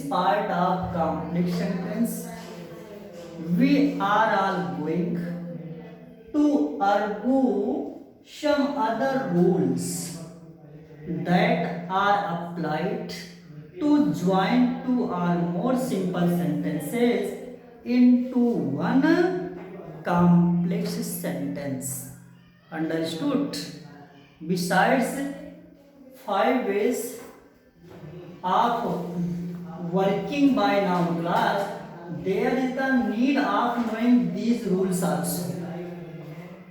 part of complex sentence we are all going to argue some other rules that are applied to join two or more simple sentences into one complex sentence. Understood? Besides 5 ways of working by noun class, there is the need of knowing these rules also.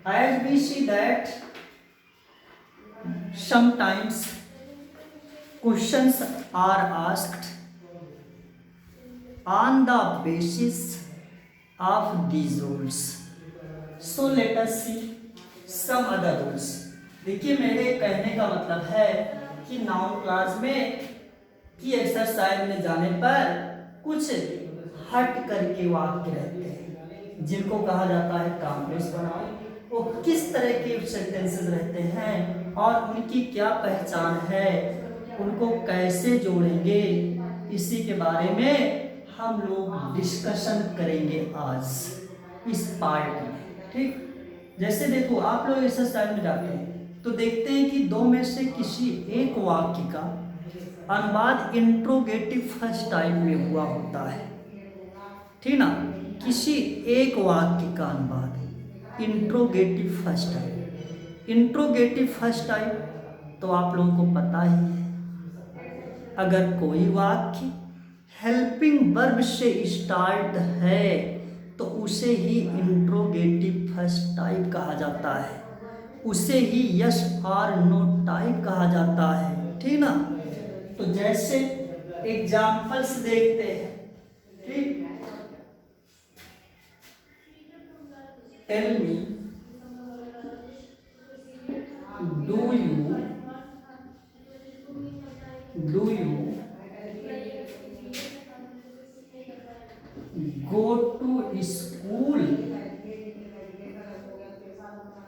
As we see that sometimes questions are asked on the basis of these rules. So let us see some other rules. देखिए मेरे कहने का मतलब है कि noun class में की exercise में जाने पर कुछ हट करके वाक्य रहते हैं जिनको कहा जाता है कॉम्प्लेक्स बनाओ। वो किस तरह के सेंटेंसेस रहते हैं और उनकी क्या पहचान है, उनको कैसे जोड़ेंगे, इसी के बारे में हम लोग डिस्कशन करेंगे आज इस पार्ट में। ठीक, जैसे देखो आप लोग एक्सरसाइज में जाते हैं तो देखते हैं कि दो में से किसी एक वाक्य का अनुवाद इंट्रोगेटिव फर्स्ट टाइप में हुआ होता है। ठीक ना, किसी एक वाक्य का अनुवाद interrogative first type. Interrogative first type तो आप लोगों को पता ही है, अगर कोई वाक्य हेल्पिंग वर्ब से स्टार्ट है तो उसे ही इंट्रोगेटिव फर्स्ट टाइप कहा जाता है, उसे ही यस और नो टाइप कहा जाता है। ठीक ना, तो जैसे एग्जाम्पल्स देखते हैं। ठीक, tell me do you go to school?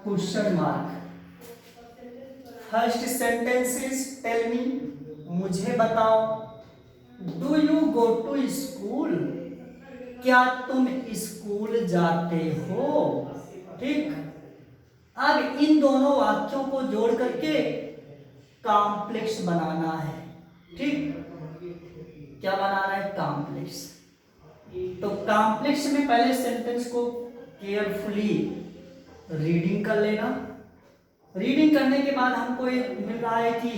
Question mark. First sentence is tell me, मुझे बताओ, do you go to school? क्या तुम स्कूल जाते हो? ठीक, अब इन दोनों वाक्यों को जोड़ करके कॉम्प्लेक्स बनाना है। ठीक, क्या बनाना है? कॉम्प्लेक्स। तो कॉम्प्लेक्स में पहले सेंटेंस को केयरफुली रीडिंग कर लेना। रीडिंग करने के बाद हमको ये मिल रहा है कि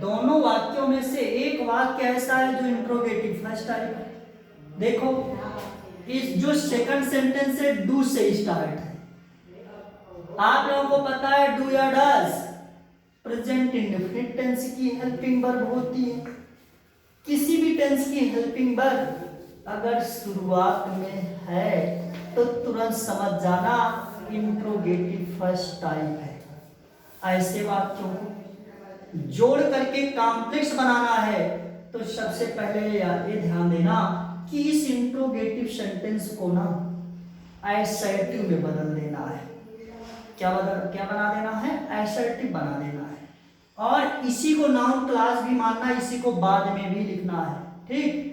दोनों वाक्यों में से एक वाक्य ऐसा है जो इंट्रोगेटिव फर्स्ट टाइप है। देखो, इस जो सेकंड सेंटेंस है डू से स्टार्ट है। आप लोगों को पता है डू या डज प्रेजेंट इंडेफिनिट टेंस की हेल्पिंग वर्ब होती है। किसी भी टेंस की हेल्पिंग वर्ब अगर शुरुआत में है तो तुरंत समझ जाना इंट्रोगेटिव फर्स्ट टाइप है। ऐसे वाक्यों को जोड़ करके कॉम्प्लेक्स बनाना है तो सबसे पहले ये ध्यान देना कि इस इंट्रोगेटिव सेंटेंस को ना एसर्टिव में बदल देना है। क्या बना देना है? एसर्टिव बना देना है। और इसी को नाउन क्लास भी मानना, इसी को बाद में भी लिखना है। ठीक,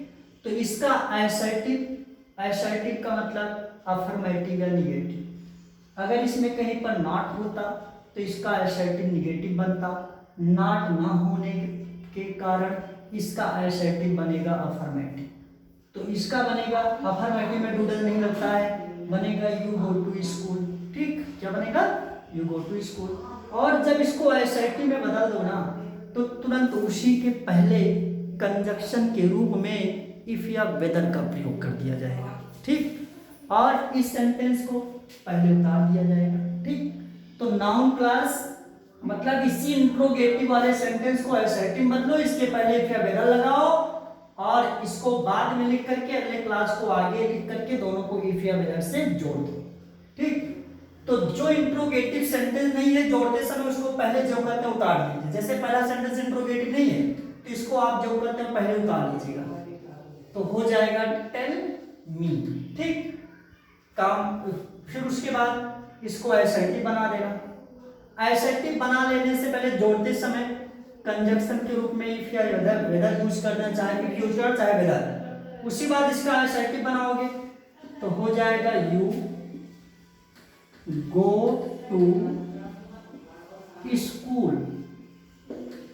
तो इसका एसर्टिव का मतलब अफर्मेटिव या निगेटिव। अगर इसमें कहीं पर नॉट होता तो इसका एसर्टिव निगेटिव बनता, नॉट ना होने के कारण इसका एसर्टिव बनेगा अफर्मेटिव। तो इसका बनेगा अफर्मेटिव में डूडल नहीं लगता है, बनेगा यू गो टू स्कूल। ठीक, क्या बनेगा? You go to school. और जब इसको एसर्टिव में बदल दो ना तो तुरंत उसी के पहले कंजक्शन के रूप में इफ या वेदर का प्रयोग कर दिया जाएगा। ठीक, और इस सेंटेंस को पहले उतार दिया जाएगा। ठीक, तो नाउन क्लास मतलब इसी इंट्रोगेटिव वाले सेंटेंस को एसर्टिव बदलो, इसके पहले इफ या वेदर लगाओ और इसको बाद में लिख करके अगले क्लास को आगे लिख करके दोनों को इफ या वेदर से जोड़ दो। ठीक, तो जो इंट्रोगेटिव सेंटेंस नहीं है जोड़ते समय उसको पहले जो करते हैं उतार दीजिए। जैसे पहला सेंटेंस इंट्रोगेटिव नहीं है तो इसको आप जो करते हैं पहले उतार लीजिएगा तो हो जाएगा टेल मी। ठीक, काम फिर उसके बाद इसको एसर्टिव बना देना। एसर्टिव बना लेने से पहले जोड़ते समय कंजक्शन के रूप में इफ या वेदर यूज करना, चाहे इफ यूज करो चाहे वेदर। उसी बाद इसका एसर्टिव बनाओगे तो हो जाएगा you go to school,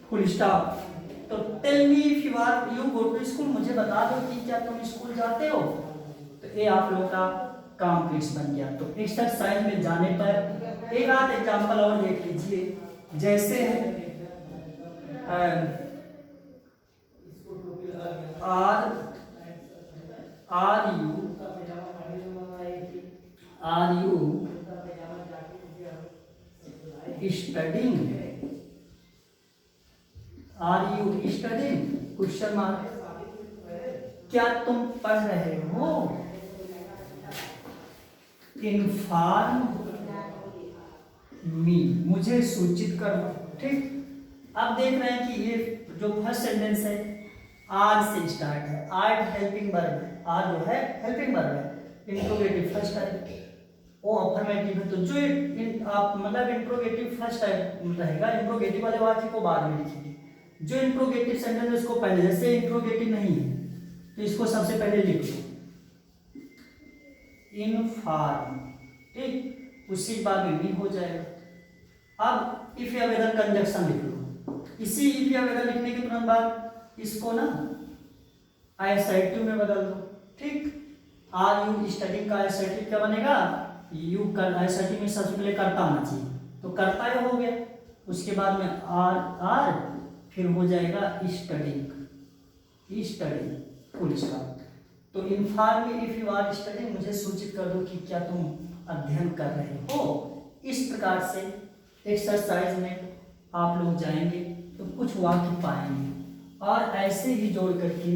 full stop. तो tell me if you go to school, मुझे बता दो कि क्या तुम स्कूल जाते हो। तो ये आप लोगों का कॉम्प्लेक्स बन गया। तो एक्सरसाइज में जाने पर एक आध एग्जाम्पल और देख लीजिए, जैसे are you studying, question mark, क्या तुम पढ़ रहे हो। इन्फॉर्म मी, मुझे सूचित करो। ठीक, अब देख रहे हैं कि ये जो फर्स्ट सेंटेंस है आर से स्टार्ट है, आर हेल्पिंग वर्ब है, आर जो है हेल्पिंग वर्ब है, इंट्रोगेटिव फर्स्ट है, वो अफर्मेटिव है। तो जो आप मतलब इंट्रोगेटिव फर्स्ट रहेगा, इंट्रोगेटिव वाले वाक्य को बाद में लिखिए। जो इंट्रोगेटिव सेंटेंस है उसको पहले, जैसे इंट्रोगेटिव नहीं है तो इसको सबसे पहले लिख लो इनफॉर्म, ठीक, उसी बाद में भी हो जाएगा। अब इफ या वेदर कंजक्शन लिख लो। इसी इफ या वेदर लिखने के तुरंत बाद इसको ना एसर्टिव में बदल दो। ठीक, आर यू स्टडिंग का एसर्टिव क्या बनेगा, यू कर, एसर्टिव में सबसे पहले करता होना चाहिए, तो करता ही हो गया। उसके बाद में आर फिर हो जाएगा स्टडिंग, फुल स्टॉप। तो inform me if you are studying, मुझे सूचित कर दो कि क्या तुम अध्ययन कर रहे हो। इस प्रकार से एक्सरसाइज में आप लोग जाएंगे तो कुछ वाक्य पाएंगे और ऐसे ही जोड़ करके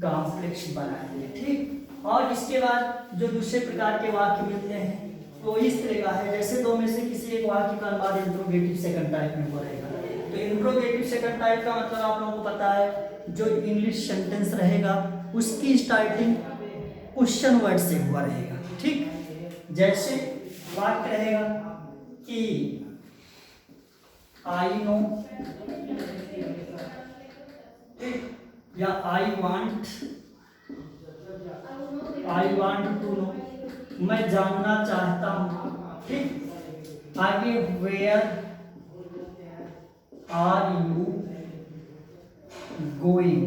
कॉम्प्लेक्स बनाएंगे। ठीक, और इसके बाद जो दूसरे प्रकार के वाक्य मिलते हैं वो इस तरह का है, जैसे दो में से किसी एक वाक्य का अनुवाद इंट्रोगेटिव सेकंड टाइप में हो रहेगा। तो इंट्रोगेटिव सेकंड टाइप का मतलब आप लोगों को पता है, जो इंग्लिश सेंटेंस रहेगा उसकी स्टार्टिंग क्वेश्चन वर्ड से हुआ रहेगा। ठीक, जैसे वाक्य रहेगा कि आई नो, ठीक, या आई वांट टू नो, मैं जानना चाहता हूँ। ठीक, आगे where are you going,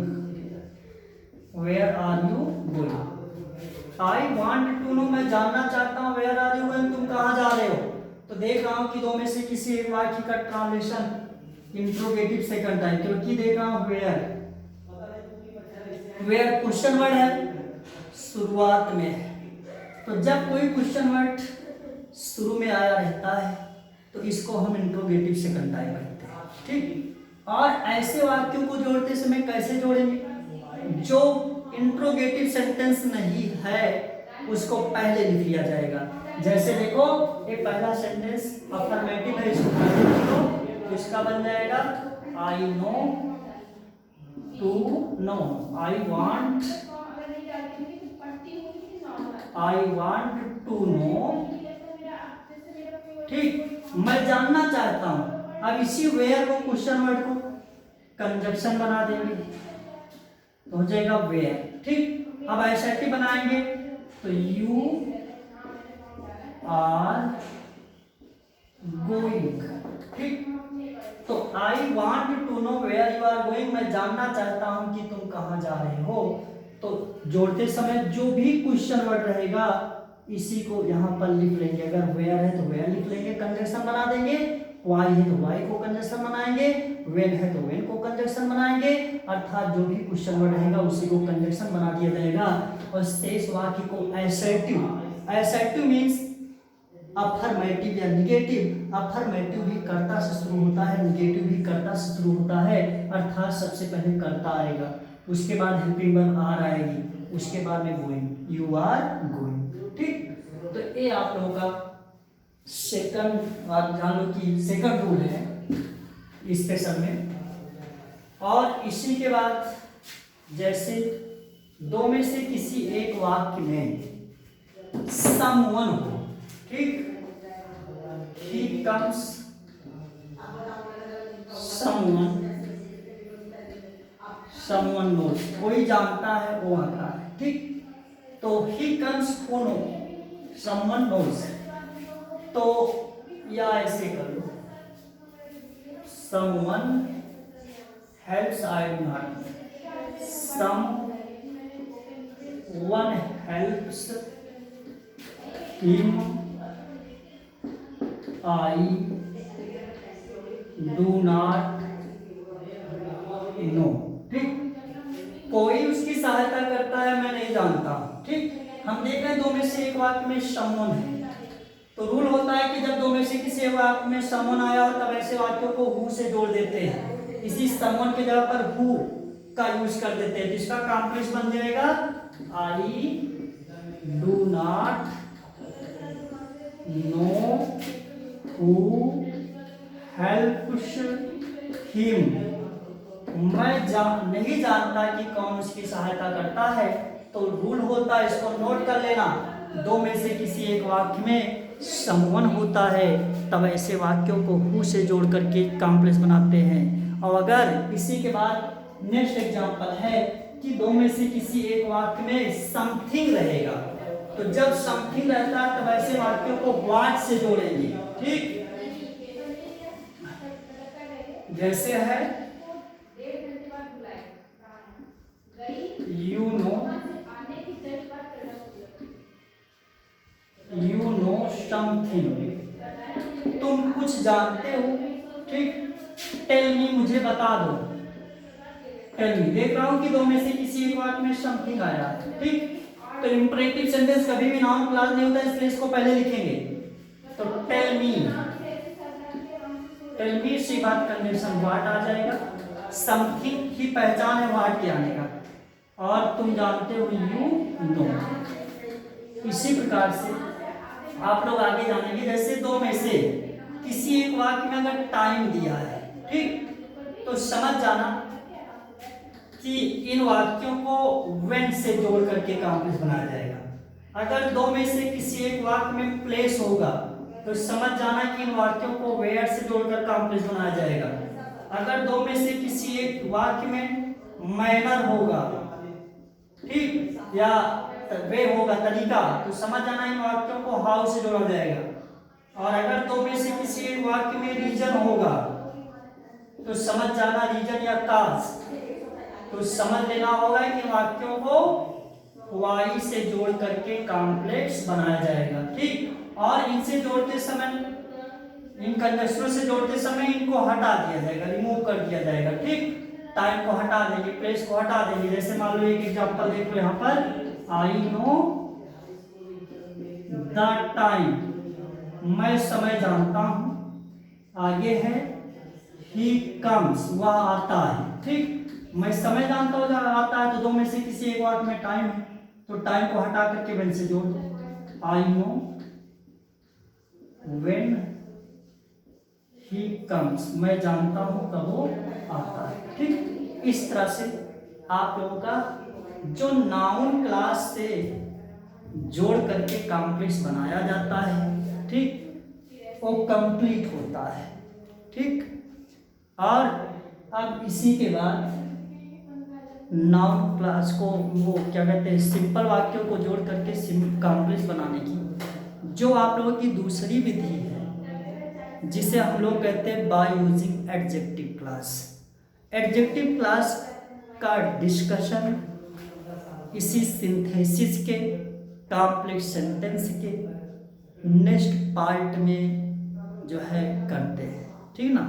where are you going. I want to know, मैं जानना चाहता हूँ, वेयर आर यू गोइंग, तुम कहाँ जा रहे हो। तो देख रहा हूँ कि दो में से किसी एक वाक्य का ट्रांसलेशन इंट्रोगेटिव सेकंड टाइप, क्योंकि देख रहा हूँ वेयर क्वेश्चन वर्ड है, शुरुआत में है। तो जब कोई क्वेश्चन वर्ड शुरू में आया रहता है तो इसको हम इंट्रोगेटिव सेकंड टाइप कहते हैं। ठीक, और ऐसे वाक्यों को जोड़ते समय कैसे जोड़ेंगे, जो इंट्रोगेटिव सेंटेंस नहीं है उसको पहले लिख लिया जाएगा। जैसे देखो, एक पहला सेंटेंस अफर्मेटिव है, इसको पहले लिखो, तो इसका बन जाएगा I know to know, I want to know. ठीक, मैं जानना चाहता हूं। अब इसी वेयर को, क्वेश्चन वर्ड को कंजक्शन बना देंगे तो हो जाएगा वेयर। ठीक, अब एसर्टिव बनाएंगे तो यू आर गोइंग। ठीक, तो I want to know where you are going, मैं जानना चाहता हूं कि तुम कहां जा रहे हो। तो जोड़ते समय जो भी क्वेश्चन वर्ड रहेगा इसी को यहाँ पर लिख लेंगे। अगर वेयर है तो वेयर लिख लेंगे, कंजक्शन बना देंगे। वाई है तो वाई को कंजक्शन बनाएंगे, वेन है तो वेन को कंजक्शन बनाएंगे, अर्थात जो भी क्वेश्चन वर्ड रहेगा उसी को कंजक्शन बना दिया जाएगा। और शेष वाक्य को एसर्टिव मीन्स अफर्मेटिव या निगेटिव। अफर्मेटिव भी कर्ता से शुरू होता है, निगेटिव भी कर्ता से शुरू होता है, अर्थात सबसे पहले कर्ता आएगा, उसके बाद हेल्पिंग वर्ब आर आएगी, उसके बाद में गोइंग, यू आर गोइंग। ठीक, तो ये आप लोगों का सेकंड, आप जान लो कि सेकंड रूल है इस सेशन में। और इसी के बाद जैसे दो में से किसी एक वाक्य में समवन हो, ठीक, he comes, someone someone knows, कोई जानता है वो आता है, ठीक। तो he comes who know, someone knows, तो या ऐसे कर लो, someone helps, I do not, someone helps him, I do not know, ठीक। कोई उसकी सहायता करता है, मैं नहीं जानता, ठीक। हम देख रहे हैं दो में से एक वाक्य में समवन है, तो रूल होता है कि जब दो में से किसी वाक्य में समवन आया हो तब ऐसे वाक्यों को हु से जोड़ देते हैं, इसी समवन की जगह पर हु का यूज कर देते हैं, जिसका कॉम्प्लेक्स बन जाएगा आई do not know who helps him, मैं नहीं जानता कि कौन उसकी सहायता करता है। तो रूल होता है, इसको नोट कर लेना, दो में से किसी एक वाक्य में समवन होता है तब ऐसे वाक्यों को हु से जोड़ करके कॉम्प्लेक्स बनाते हैं। और अगर इसी के बाद नेक्स्ट एग्जांपल है कि दो में से किसी एक वाक्य में समथिंग रहेगा, तो जब समथिंग रहता है तब ऐसे वाक्यों को व्हाट से जोड़ेंगे, ठीक। जैसे है यू नो समथिंग, तुम कुछ जानते हो, ठीक। टेल मी, मुझे बता दो, टेल मी, देख रहा हूं कि दो में से किसी एक वाक्य में समथिंग आया, ठीक। तो इंपरेटिव सेंटेंस कभी भी नाउन क्लॉज नहीं होता, इसलिए इसको पहले लिखेंगे। तो टेल मी से बाद कंडीशन व्हाट आ जाएगा, समथिंग की पहचान है व्हाट के आने का, और तुम जानते हो यू नो। इसी प्रकार से आप लोग आगे जानेंगे, जैसे दो में से किसी एक वाक्य में अगर टाइम दिया है, ठीक, तो समझ जाना कि इन वाक्यों को व्हेन से जोड़ करके कॉम्प्लेक्स बनाया जाएगा। अगर दो में से किसी एक वाक्य में प्लेस होगा तो समझ जाना कि इन वाक्यों को वेयर से जोड़कर कॉम्प्लेक्स बनाया जाएगा। अगर दो में से किसी एक वाक्य में मैनर होगा, ठीक, या वे होगा तरीका, तो समझ जाना इन वाक्यों को हाउ से जोड़ा जाएगा। और अगर दो में से किसी एक वाक्य में रीजन होगा तो समझ जाना रीजन या काज, तो समझ लेना होगा कि वाक्यों को वाई से जोड़ करके कॉम्प्लेक्स बनाया जाएगा, ठीक। और इनसे जोड़ते समय, इन कंजक्शनों से जोड़ते समय इनको हटा दिया जाएगा, रिमूव कर दिया जाएगा, ठीक। टाइम को हटा देंगे, प्लेस को हटा देंगे। जैसे मान लो एक एग्जांपल देख लो यहाँ पर, आई नो द टाइम, मैं समय जानता हूं। आगे है ही कम्स, वह आता है, ठीक। मैं समय जानता हूं, आता है, तो दो में से किसी एक वाक्य में टाइम है, तो टाइम को हटा करके व्हेन से जोड़ दो। I know when he comes, मैं जानता हूं कब वो आता है, ठीक। इस तरह से आप लोगों का जो नाउन क्लास से जोड़ करके कॉम्प्लेक्स बनाया जाता है, ठीक, वो कंप्लीट होता है, ठीक। और अब इसी के बाद नाउन क्लास को वो क्या कहते हैं, सिंपल वाक्यों को जोड़ करके कॉम्प्लेक्स बनाने की जो आप लोगों की दूसरी विधि है, जिसे हम लोग कहते हैं by using adjective class. Adjective class का डिस्कशन इसी सिंथेसिस के कॉम्प्लेक्स सेंटेंस के नेक्स्ट पार्ट में जो है करते हैं, ठीक ना।